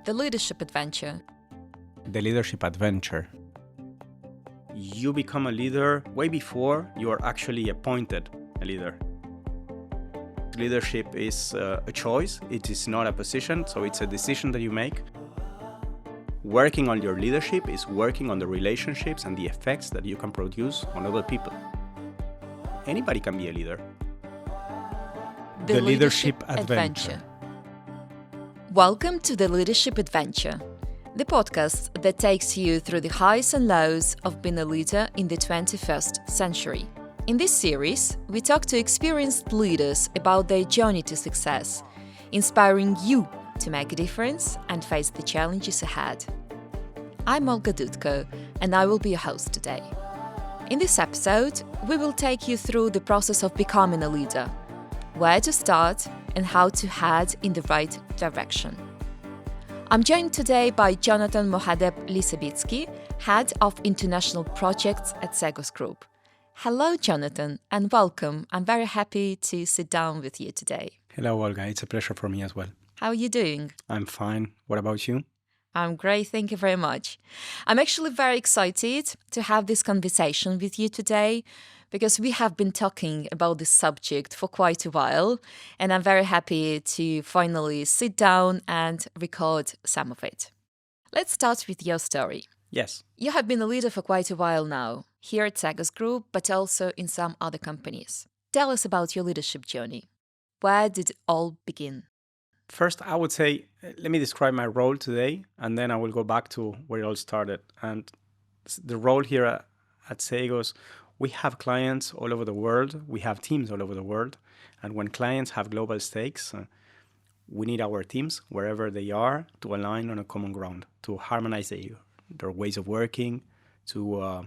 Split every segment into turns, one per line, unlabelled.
The leadership adventure.
The leadership adventure. You become a leader way before you are actually appointed a leader. Leadership is a choice. It is not a position, so it's a decision that you make. Working on your leadership is working on the relationships and the effects that you can produce on other people. Anybody can be a leader.
The leadership adventure. Welcome to The Leadership Adventure, the podcast that takes you through the highs and lows of being a leader in the 21st century. In this series, we talk to experienced leaders about their journey to success, inspiring you to make a difference and face the challenges ahead. I'm Olga Dudko, and I will be your host today. In this episode, we will take you through the process of becoming a leader, where to start and how to head in the right direction. I'm joined today by Jonathan Mohadeb Lysobycki, Head of International Projects at Cegos Group. Hello, Jonathan, and welcome. I'm very happy to sit down with you today.
Hello, Olga. It's a pleasure for me as well.
How are you doing?
I'm fine. What about you?
I'm great, thank you very much. I'm actually very excited to have this conversation with you today because we have been talking about this subject for quite a while, and I'm very happy to finally sit down and record some of it. Let's start with your story.
Yes.
You have been a leader for quite a while now, here at Cegos Group, but also in some other companies. Tell us about your leadership journey. Where did it all begin?
First, I would say, let me describe my role today, and then I will go back to where it all started. And the role here at Cegos, we have clients all over the world. We have teams all over the world. And when clients have global stakes, we need our teams, wherever they are, to align on a common ground, to harmonize their ways of working, to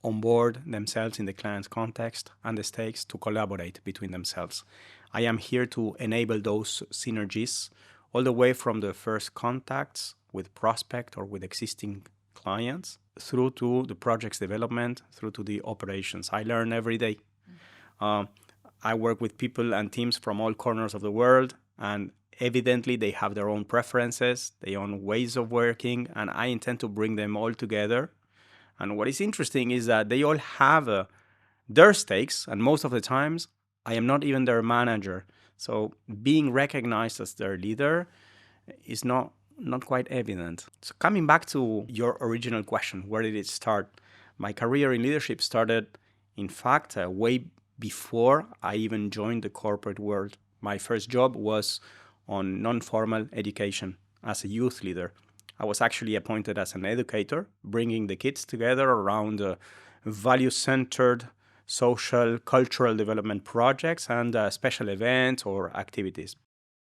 onboard themselves in the client's context and the stakes, to collaborate between themselves. I am here to enable those synergies all the way from the first contacts with prospect or with existing clients through to the project's development, through to the operations. I learn every day. I work with people and teams from all corners of the world, and evidently they have their own preferences, their own ways of working, and I intend to bring them all together. And what is interesting is that they all have their stakes, and most of the times I am not even their manager. So being recognized as their leader is not quite evident. So coming back to your original question, where did it start? My career in leadership started, in fact, way before I even joined the corporate world. My first job was on non-formal education as a youth leader. I was actually appointed as an educator, bringing the kids together around value-centered social, cultural development projects and special events or activities.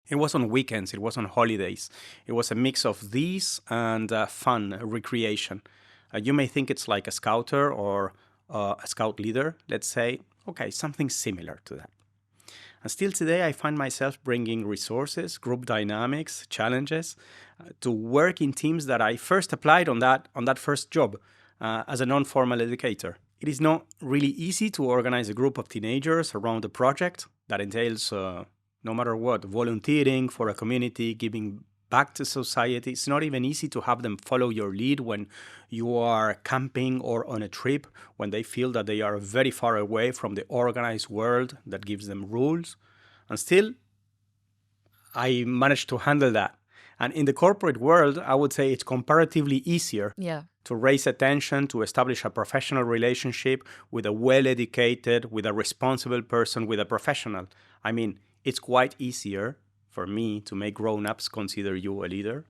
It was on weekends, it was on holidays. It was a mix of these and fun, recreation. You may think it's like a scouter or a scout leader, let's say. Okay, something similar to that. And still today, I find myself bringing resources, group dynamics, challenges to work in teams that I first applied on that first job as a non-formal educator. It is not really easy to organize a group of teenagers around a project that entails, no matter what, volunteering for a community, giving back to society. It's not even easy to have them follow your lead when you are camping or on a trip, when they feel that they are very far away from the organized world that gives them rules. And still, I managed to handle that. And in the corporate world, I would say it's comparatively easier to raise attention, to establish a professional relationship with a well-educated, with a responsible person, with a professional. I mean, it's quite easier for me to make grown-ups consider you a leader.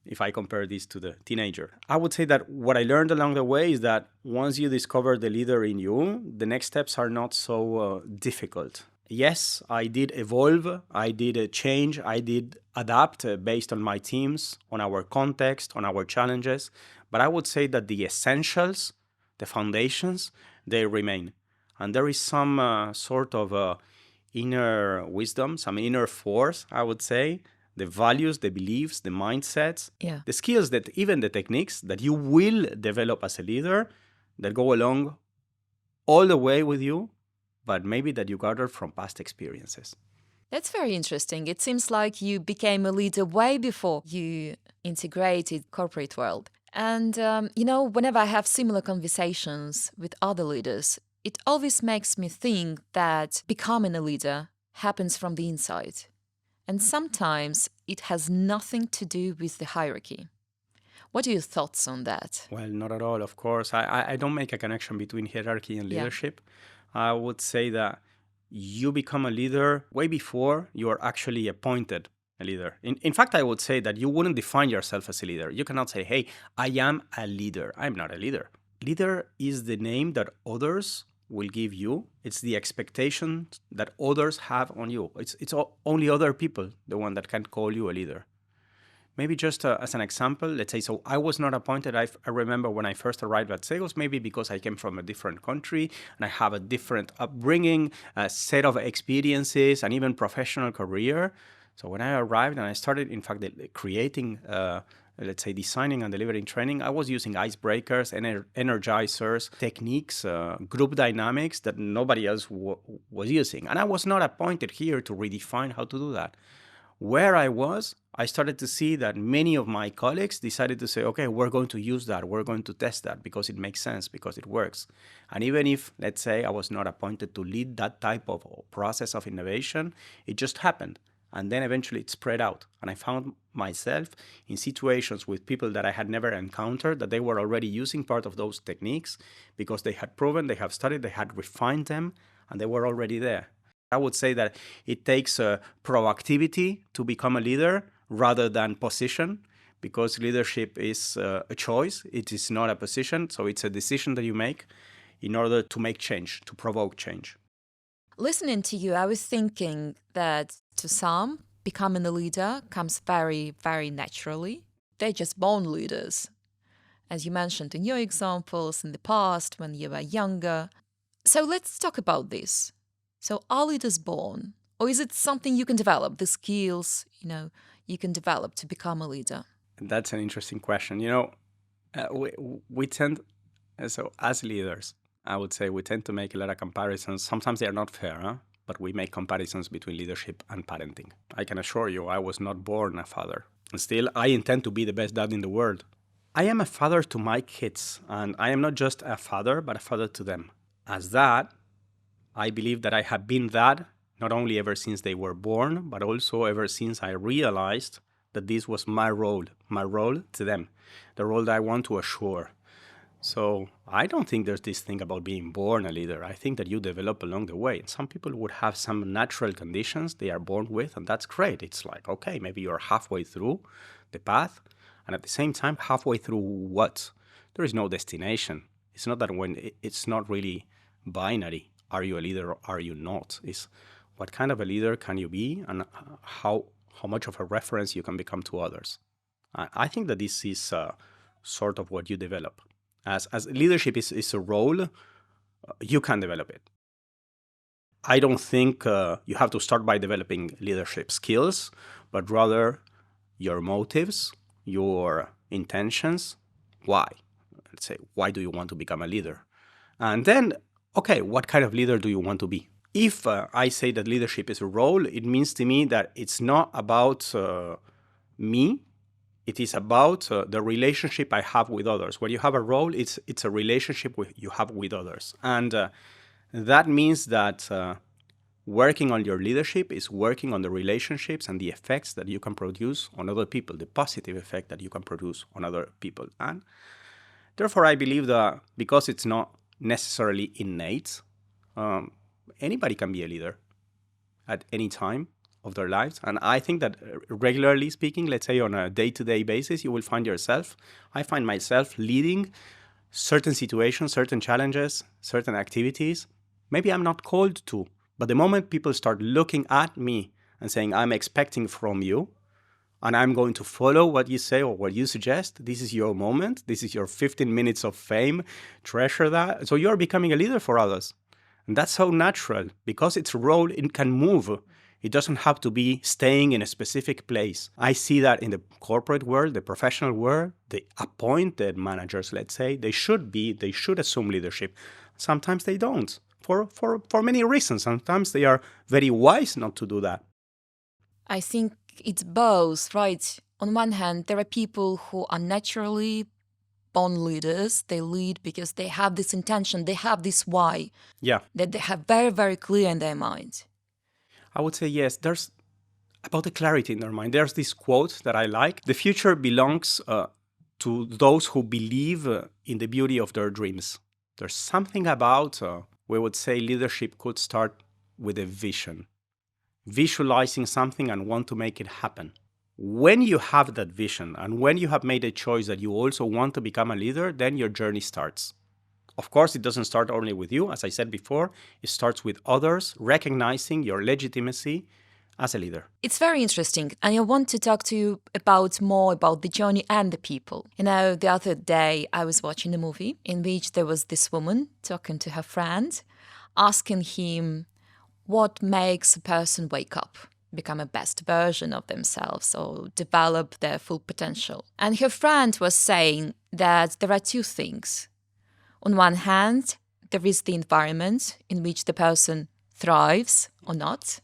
If I compare this to the teenager. I would say that what I learned along the way is that once you discover the leader in you, the next steps are not so difficult. Yes, I did evolve, I did change, I did adapt based on my teams, on our context, on our challenges. But I would say that the essentials, the foundations, they remain. And there is some sort of inner wisdom, some inner force, I would say, the values, the beliefs, the mindsets, the skills, that even the techniques that you will develop as a leader that go along all the way with you, but maybe that you gathered from past experiences.
That's very interesting. It seems like you became a leader way before you integrated corporate world. And, whenever I have similar conversations with other leaders, it always makes me think that becoming a leader happens from the inside. And sometimes it has nothing to do with the hierarchy. What are your thoughts on that?
Well, not at all, of course. I don't make a connection between hierarchy and
Yeah.
leadership. I would say that you become a leader way before you are actually appointed a leader. In fact, I would say that you wouldn't define yourself as a leader. You cannot say, hey, I am a leader. I'm not a leader. Leader is the name that others will give you. It's the expectation that others have on you. It's only other people, the one that can call you a leader. Maybe just as an example, let's say, so I was not appointed. I remember when I first arrived at Cegos, maybe because I came from a different country and I have a different upbringing, a set of experiences, and even professional career. So when I arrived and I started, in fact, creating, let's say, designing and delivering training, I was using icebreakers, energizers, techniques, group dynamics that nobody else was using. And I was not appointed here to redefine how to do that. Where I was, I started to see that many of my colleagues decided to say, okay, we're going to use that. We're going to test that because it makes sense, because it works. And even if, let's say, I was not appointed to lead that type of process of innovation, it just happened. And then eventually it spread out. And I found myself in situations with people that I had never encountered, that they were already using part of those techniques because they had proven, they have studied, they had refined them, and they were already there. I would say that it takes proactivity to become a leader rather than position, because leadership is a choice. It is not a position. So it's a decision that you make in order to make change, to provoke change.
Listening to you, I was thinking that to some, becoming a leader comes very, very naturally. They're just born leaders. As you mentioned in your examples in the past, when you were younger. So let's talk about this. So are leaders born? Or is it something you can develop, the skills, you can develop to become a leader?
That's an interesting question. We tend, so as leaders, I would say we tend to make a lot of comparisons. Sometimes they are not fair, but we make comparisons between leadership and parenting. I can assure you, I was not born a father. And still, I intend to be the best dad in the world. I am a father to my kids, and I am not just a father, but a father to them. As that, I believe that I have been that not only ever since they were born, but also ever since I realized that this was my role to them, the role that I want to assure. So I don't think there's this thing about being born a leader. I think that you develop along the way. And some people would have some natural conditions they are born with, and that's great. It's like, okay, maybe you're halfway through the path, and at the same time, halfway through what? There is no destination. It's not that it's not really binary. Are you a leader or are you not? It's what kind of a leader can you be, and how much of a reference you can become to others. I think that this is sort of what you develop. As leadership is a role, you can develop it. I don't think you have to start by developing leadership skills, but rather your motives, your intentions. Why? Let's say, why do you want to become a leader? And then, okay, what kind of leader do you want to be? If I say that leadership is a role, it means to me that it's not about me. It is about the relationship I have with others. When you have a role, it's a relationship you have with others. And that means that working on your leadership is working on the relationships and the effects that you can produce on other people, the positive effect that you can produce on other people. And therefore, I believe that because it's not necessarily innate, anybody can be a leader at any time of their lives. And I think that regularly speaking, let's say on a day-to-day basis, you will find yourself, I find myself leading certain situations, certain challenges, certain activities. Maybe I'm not called to, but the moment people start looking at me and saying, I'm expecting from you, and I'm going to follow what you say or what you suggest, this is your moment, this is your 15 minutes of fame, treasure that. So you're becoming a leader for others. And that's so natural. Because it's a role, it can move. It doesn't have to be staying in a specific place. I see that in the corporate world, the professional world, the appointed managers, let's say, they should assume leadership. Sometimes they don't, for many reasons. Sometimes they are very wise not to do that.
I think it's both, right? on one hand, there are people who are naturally born leaders. They lead because they have this intention, they have this why that they have very, very clear in their mind.
I would say yes. There's about the clarity in their mind. There's this quote that I like. The future belongs to those who believe in the beauty of their dreams. There's something about, we would say, leadership could start with a vision. Visualizing something and want to make it happen. When you have that vision and when you have made a choice that you also want to become a leader, then your journey starts. Of course, it doesn't start only with you. As I said before, it starts with others, recognizing your legitimacy as a leader.
It's very interesting. And I want to talk to you more about the journey and the people. The other day I was watching a movie in which there was this woman talking to her friend, asking him what makes a person wake up, become a best version of themselves or develop their full potential. And her friend was saying that there are two things. On one hand, there is the environment in which the person thrives or not.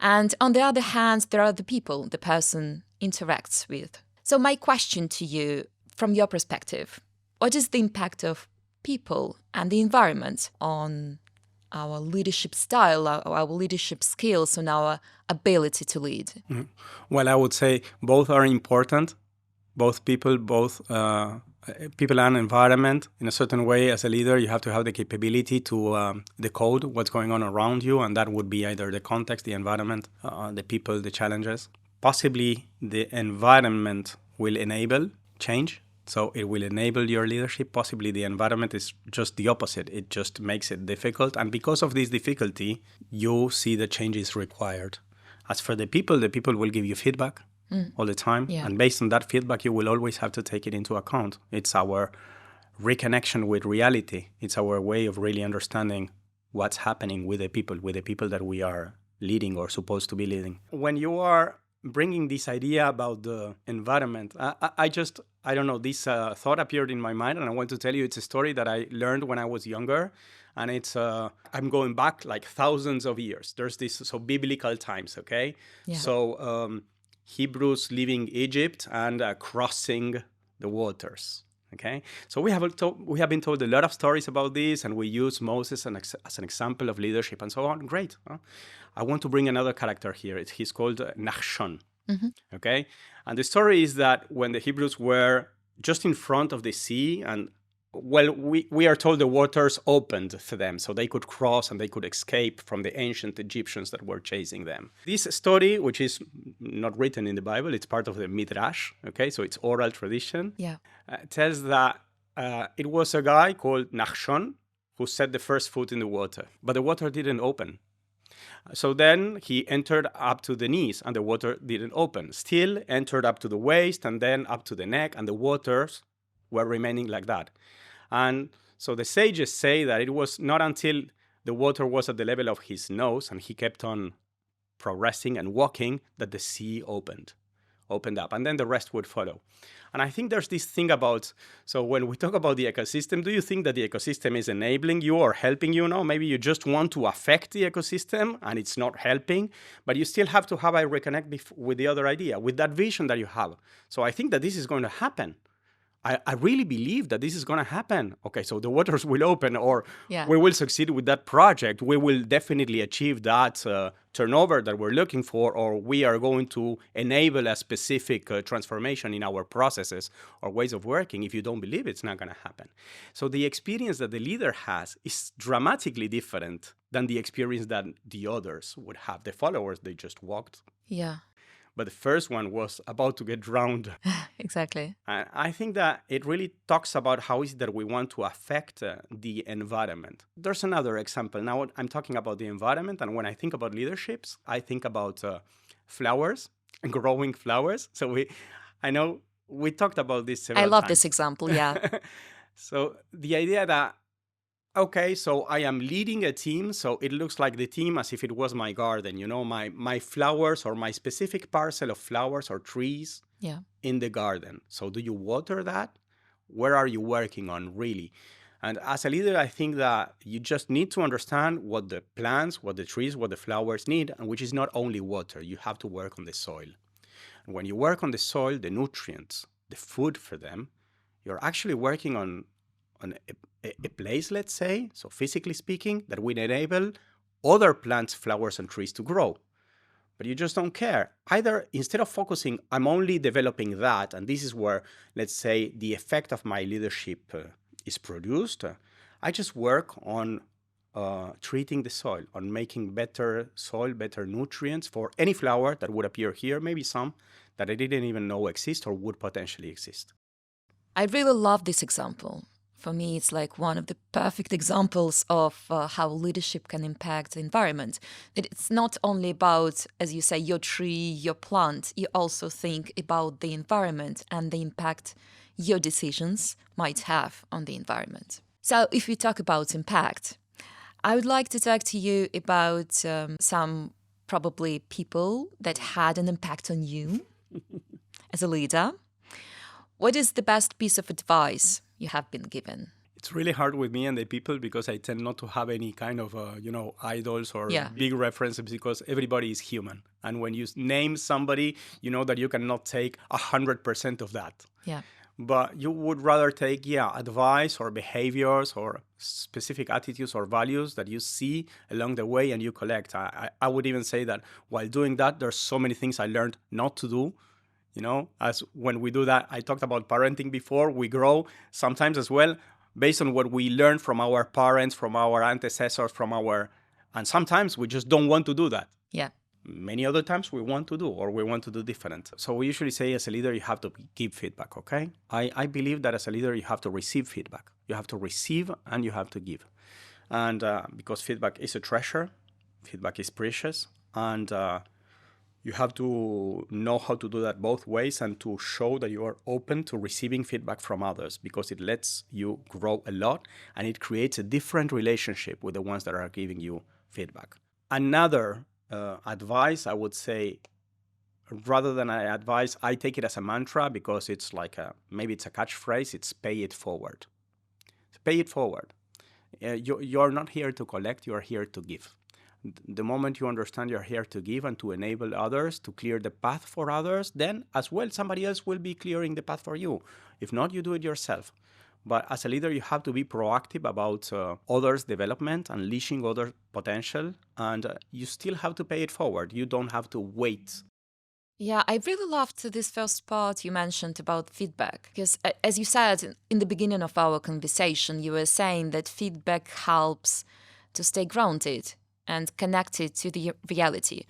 And on the other hand, there are the people the person interacts with. So my question to you, from your perspective, what is the impact of people and the environment on our leadership style, our leadership skills, and our ability to lead?
Well, I would say both are important. Both people and environment. In a certain way, as a leader, you have to have the capability to decode what's going on around you, and that would be either the context, the environment, the people, the challenges. Possibly the environment will enable change, so it will enable your leadership. Possibly the environment is just the opposite. It just makes it difficult, and because of this difficulty, you see the changes required. As for the people will give you feedback all the time. Yeah. And based on that feedback, you will always have to take it into account. It's our reconnection with reality. It's our way of really understanding what's happening with the people that we are leading or supposed to be leading. When you are bringing this idea about the environment, I don't know, this thought appeared in my mind, and I want to tell you it's a story that I learned when I was younger. And it's, I'm going back like thousands of years. There's this, biblical times, okay? Yeah. So, Hebrews leaving Egypt and crossing the waters. Okay, so we have been told a lot of stories about this, and we use Moses as an example of leadership and so on. Great. I want to bring another character here. He's called Nachshon. Okay, and the story is that when the Hebrews were just in front of the sea, and we are told the waters opened for them so they could cross and they could escape from the ancient Egyptians that were chasing them. This story, which is not written in the Bible, it's part of the Midrash, okay, so it's oral tradition, tells that it was a guy called Nachshon who set the first foot in the water, but the water didn't open. So then he entered up to the knees and the water didn't open. Still entered up to the waist and then up to the neck, and the waters were remaining like that. And so the sages say that it was not until the water was at the level of his nose and he kept on progressing and walking that the sea opened up, and then the rest would follow. And I think there's this thing about, so when we talk about the ecosystem, do you think that the ecosystem is enabling you or helping you? No, maybe you just want to affect the ecosystem and it's not helping, but you still have to have a reconnect with the other idea, with that vision that you have. So I think that this is going to happen. I really believe that this is going to happen. Okay, so the waters will open, or we will succeed with that project. We will definitely achieve that turnover that we're looking for, or we are going to enable a specific transformation in our processes or ways of working. If you don't believe it's not going to happen. So the experience that the leader has is dramatically different than the experience that the others would have. The followers, they just walked.
Yeah.
But the first one was about to get drowned.
Exactly.
And I think that it really talks about how is it that we want to affect the environment. There's another example. Now I'm talking about the environment, and when I think about leaderships, I think about flowers and growing flowers. So I know we talked about this several times.
I love this example, yeah.
So the idea that, okay, so I am leading a team, so it looks like the team as if it was my garden, my flowers or my specific parcel of flowers or trees in the garden. So do you water that? Where are you working on, really? And as a leader, I think that you just need to understand what the plants, what the trees, what the flowers need, and which is not only water. You have to work on the soil. And when you work on the soil, the nutrients, the food for them, you're actually working on a place, let's say, so physically speaking, that will enable other plants, flowers, and trees to grow. But you just don't care. Either instead of focusing, I'm only developing that, and this is where, let's say, the effect of my leadership is produced, I just work on treating the soil, on making better soil, better nutrients for any flower that would appear here, maybe some that I didn't even know exist or would potentially exist.
I really love this example. For me, it's like one of the perfect examples of how leadership can impact the environment. It's not only about, as you say, your tree, your plant. You also think about the environment and the impact your decisions might have on the environment. So if we talk about impact, I would like to talk to you about some probably people that had an impact on you as a leader. What is the best piece of advice you have been given?
It's really hard with me and the people because I tend not to have any kind of, idols or big references because everybody is human. And when you name somebody, you know that you cannot take 100% of that.
Yeah.
But you would rather take, advice or behaviors or specific attitudes or values that you see along the way and you collect. I would even say that while doing that, there's so many things I learned not to do. As when we do that, I talked about parenting before, we grow sometimes as well based on what we learned from our parents, from our ancestors, and sometimes we just don't want to do that.
Yeah.
Many other times we want to do or we want to do different. So we usually say as a leader, you have to give feedback, okay? I believe that as a leader, you have to receive feedback. You have to receive and you have to give. And because feedback is a treasure, feedback is precious, and you have to know how to do that both ways and to show that you are open to receiving feedback from others because it lets you grow a lot and it creates a different relationship with the ones that are giving you feedback. Another advice, I would say, rather than advice, I take it as a mantra because it's like maybe it's a catchphrase, it's pay it forward. Pay it forward. You're not here to collect, you're here to give. The moment you understand you're here to give and to enable others, to clear the path for others, then as well somebody else will be clearing the path for you. If not, you do it yourself. But as a leader, you have to be proactive about others' development, unleashing other potential, and you still have to pay it forward. You don't have to wait.
Yeah, I really loved this first part you mentioned about feedback, because as you said in the beginning of our conversation, you were saying that feedback helps to stay grounded and connected to the reality.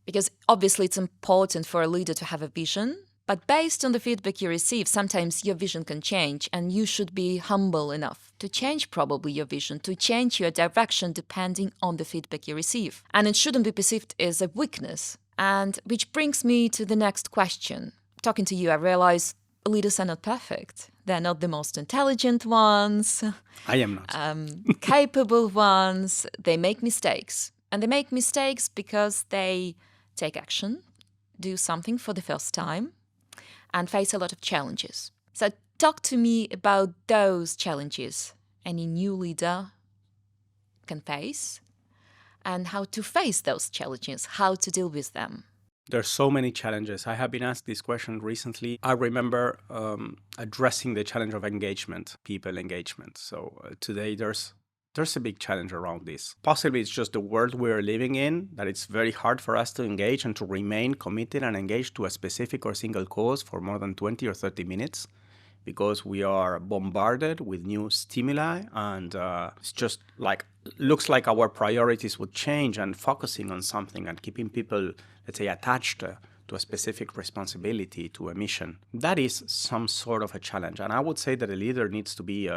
Because obviously it's important for a leader to have a vision, but based on the feedback you receive, sometimes your vision can change and you should be humble enough to change probably your vision, to change your direction depending on the feedback you receive. And it shouldn't be perceived as a weakness. And which brings me to the next question. Talking to you, I realize leaders are not perfect. They're not the most intelligent ones.
I am not.
Capable ones. They make mistakes. And they make mistakes because they take action, do something for the first time, and face a lot of challenges. So talk to me about those challenges any new leader can face and how to face those challenges, how to deal with them.
There's so many challenges. I have been asked this question recently. I remember addressing the challenge of engagement, people engagement. So today there's a big challenge around this. Possibly it's just the world we're living in, that it's very hard for us to engage and to remain committed and engaged to a specific or single cause for more than 20 or 30 minutes because we are bombarded with new stimuli and it's just like, looks like our priorities would change and focusing on something and keeping people, let's say, attached to a specific responsibility, to a mission. That is some sort of a challenge. And I would say that a leader needs to be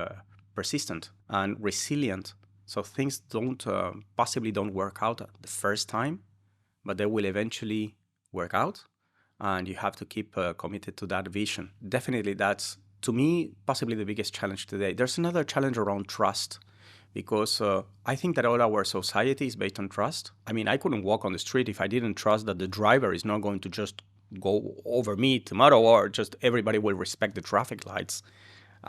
persistent and resilient. So things possibly don't work out the first time, but they will eventually work out. And you have to keep committed to that vision. Definitely that's, to me, possibly the biggest challenge today. There's another challenge around trust. Because I think that all our society is based on trust. I mean, I couldn't walk on the street if I didn't trust that the driver is not going to just go over me tomorrow or just everybody will respect the traffic lights.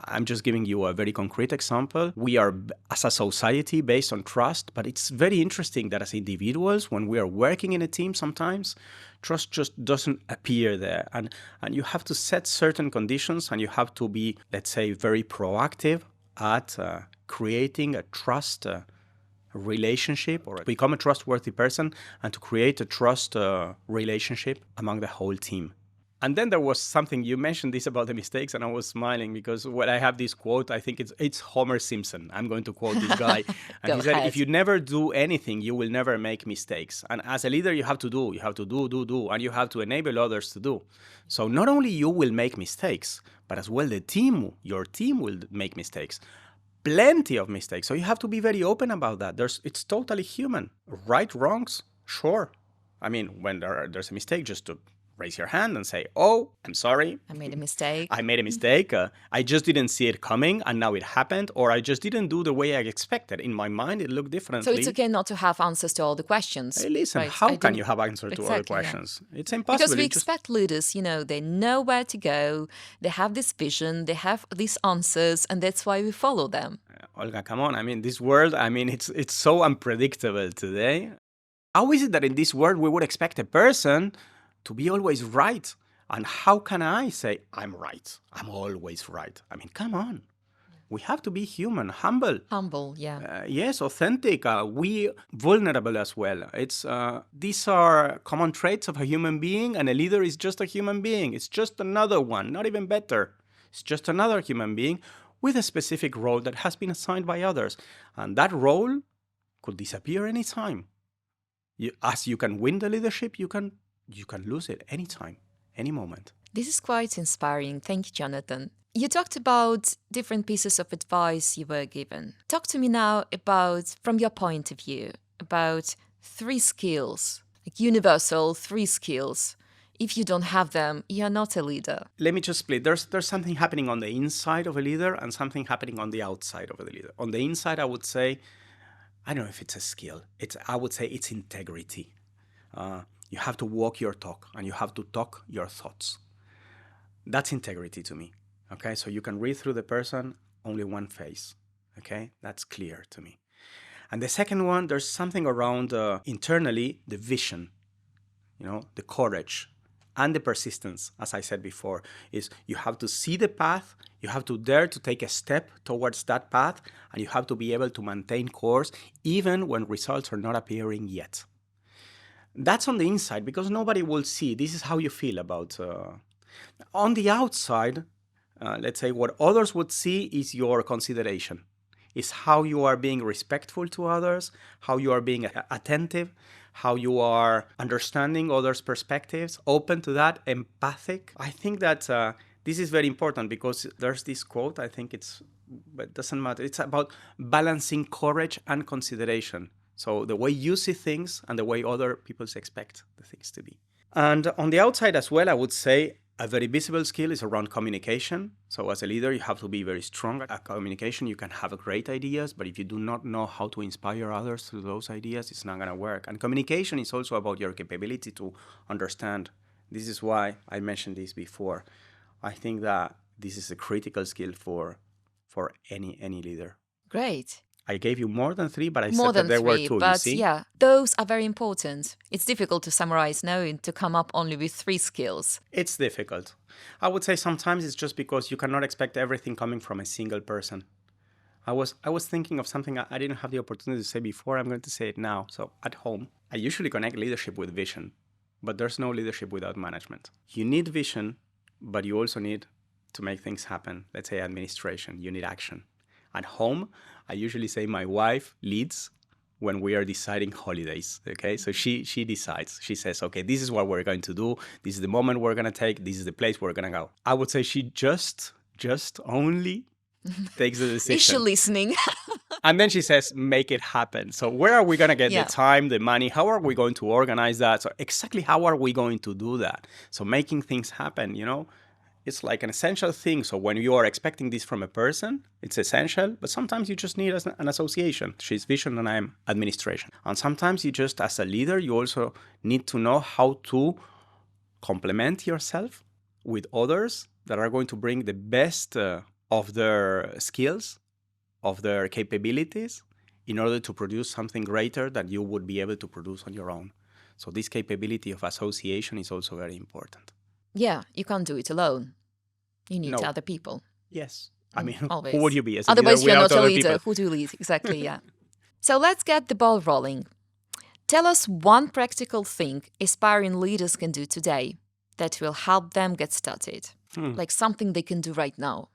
I'm just giving you a very concrete example. We are, as a society, based on trust, but it's very interesting that as individuals, when we are working in a team sometimes, trust just doesn't appear there. And you have to set certain conditions, and you have to be, let's say, very proactive at creating a trust relationship, or become a trustworthy person, and to create a trust relationship among the whole team. And then there was something, you mentioned this about the mistakes, and I was smiling because when I have this quote, I think it's Homer Simpson. I'm going to quote this guy. And he said, if you never do anything, you will never make mistakes. And as a leader, you have to do, and you have to enable others to do. So not only you will make mistakes, but as well your team will make mistakes. Plenty of mistakes. So you have to be very open about that. It's totally human. Right, wrongs, sure. I mean, when there's a mistake, just to raise your hand and say, oh, I'm sorry.
I made a mistake.
I just didn't see it coming, and now it happened, or I just didn't do the way I expected. In my mind, it looked differently.
So it's okay not to have answers to all the questions.
Hey, listen,
right?
How can you have answers to all the questions? Yeah. It's impossible.
Because we expect leaders, they know where to go, they have this vision, they have these answers, and that's why we follow them.
Olga, come on. I mean, this world, it's so unpredictable today. How is it that in this world we would expect a person to be always right? And how can I say, I'm right, I'm always right? I mean, come on. We have to be human, humble.
Humble, yeah.
Yes, authentic. We vulnerable as well. These are common traits of a human being, and a leader is just a human being. It's just another one, not even better. It's just another human being with a specific role that has been assigned by others. And that role could disappear anytime. As you can win the leadership, you can lose it anytime, any moment.
This is quite inspiring. Thank you, Jonathan. You talked about different pieces of advice you were given. Talk to me now about, from your point of view, about 3 skills, like universal 3 skills. If you don't have them, you're not a leader.
Let me just split. There's something happening on the inside of a leader and something happening on the outside of a leader. On the inside, I would say, I don't know if it's a skill. I would say it's integrity. You have to walk your talk, and you have to talk your thoughts. That's integrity to me. Okay, so you can read through the person, only one face. Okay, that's clear to me. And the second one, there's something around internally, the vision, the courage and the persistence, as I said before, is you have to see the path, you have to dare to take a step towards that path, and you have to be able to maintain course even when results are not appearing yet. That's on the inside, because nobody will see. This is how you feel about. On the outside, let's say what others would see is your consideration, is how you are being respectful to others, how you are being attentive, how you are understanding others' perspectives, open to that, empathic. I think that this is very important, because there's this quote, I think but it doesn't matter. It's about balancing courage and consideration. So the way you see things and the way other people expect the things to be. And on the outside as well, I would say a very visible skill is around communication. So as a leader, you have to be very strong at communication. You can have great ideas, but if you do not know how to inspire others through those ideas, it's not going to work. And communication is also about your capability to understand. This is why I mentioned this before. I think that this is a critical skill for any leader.
Great.
I gave you more than 3, but I said that there were 2,
but
you see?
Yeah, those are very important. It's difficult to summarize now to come up only with 3 skills.
It's difficult. I would say sometimes it's just because you cannot expect everything coming from a single person. I was thinking of something I didn't have the opportunity to say before. I'm going to say it now. So at home, I usually connect leadership with vision, but there's no leadership without management. You need vision, but you also need to make things happen. Let's say administration, you need action. At home, I usually say my wife leads when we are deciding holidays, okay? So she decides. She says, okay, this is what we're going to do. This is the moment we're going to take. This is the place we're going to go. I would say she just only takes the decision.
Is she listening?
And then she says, make it happen. So where are we going to get the time, the money? How are we going to organize that? So exactly how are we going to do that? So making things happen, it's like an essential thing. So when you are expecting this from a person, it's essential, but sometimes you just need an association. She's vision and I'm administration. And sometimes you just, as a leader, you also need to know how to complement yourself with others that are going to bring the best of their skills, of their capabilities, in order to produce something greater that you would be able to produce on your own. So this capability of association is also very important.
Yeah, you can't do it alone. You need
No.
other people.
Yes. I mean,
Always.
who would you be as a
Otherwise,
leader
you're
without
not a
other
leader.
people?
Who do you lead? Exactly, yeah. So let's get the ball rolling. Tell us one practical thing aspiring leaders can do today that will help them get started. Like something they can do right now.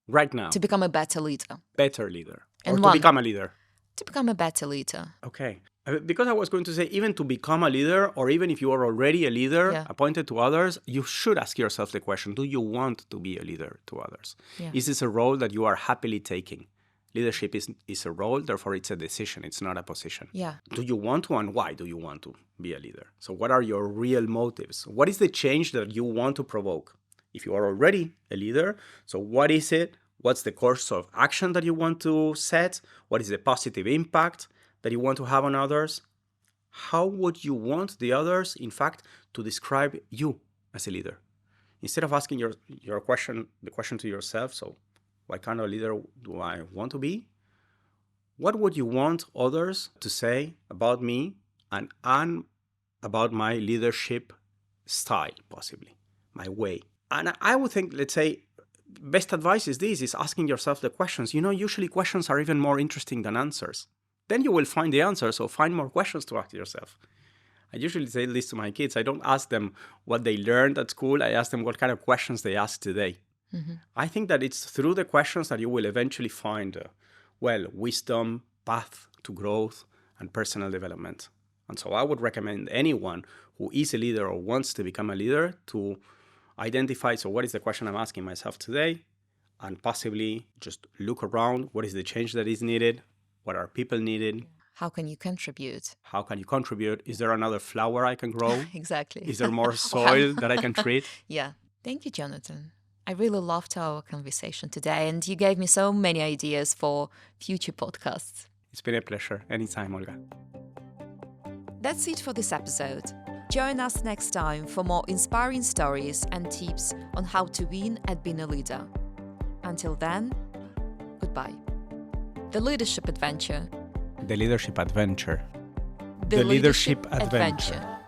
Right now.
To become a better leader.
Better leader.
And
or
one.
to become a leader.
To become a better leader.
Okay. Because I was going to say, even to become a leader, or even if you are already a leader appointed to others, you should ask yourself the question, do you want to be a leader to others?
Yeah.
Is this a role that you are happily taking? Leadership is a role, therefore it's a decision, it's not a position.
Yeah.
Do you want to, and why do you want to be a leader? So what are your real motives? What is the change that you want to provoke? If you are already a leader, so what is it? What's the course of action that you want to set? What is the positive impact that you want to have on others? How would you want the others, in fact, to describe you as a leader? Instead of asking the question to yourself, so what kind of leader do I want to be? What would you want others to say about me and about my leadership style, possibly, my way? And I would think, let's say, best advice is asking yourself the questions. Usually questions are even more interesting than answers. Then you will find the answer, so find more questions to ask yourself. I usually say this to my kids. I don't ask them what they learned at school. I ask them what kind of questions they ask today. Mm-hmm. I think that it's through the questions that you will eventually find, wisdom, path to growth, and personal development. And so I would recommend anyone who is a leader or wants to become a leader to identify, so what is the question I'm asking myself today? And possibly just look around. What is the change that is needed? What are people needed?
How can you contribute?
How can you contribute? Is there another flower I can grow?
Exactly.
Is there more soil that I can treat?
Yeah. Thank you, Jonathan. I really loved our conversation today, and you gave me so many ideas for future podcasts.
It's been a pleasure. Anytime, Olga.
That's it for this episode. Join us next time for more inspiring stories and tips on how to win at being a leader. Until then, goodbye. The Leadership Adventure.
The Leadership Adventure.
The Leadership Adventure.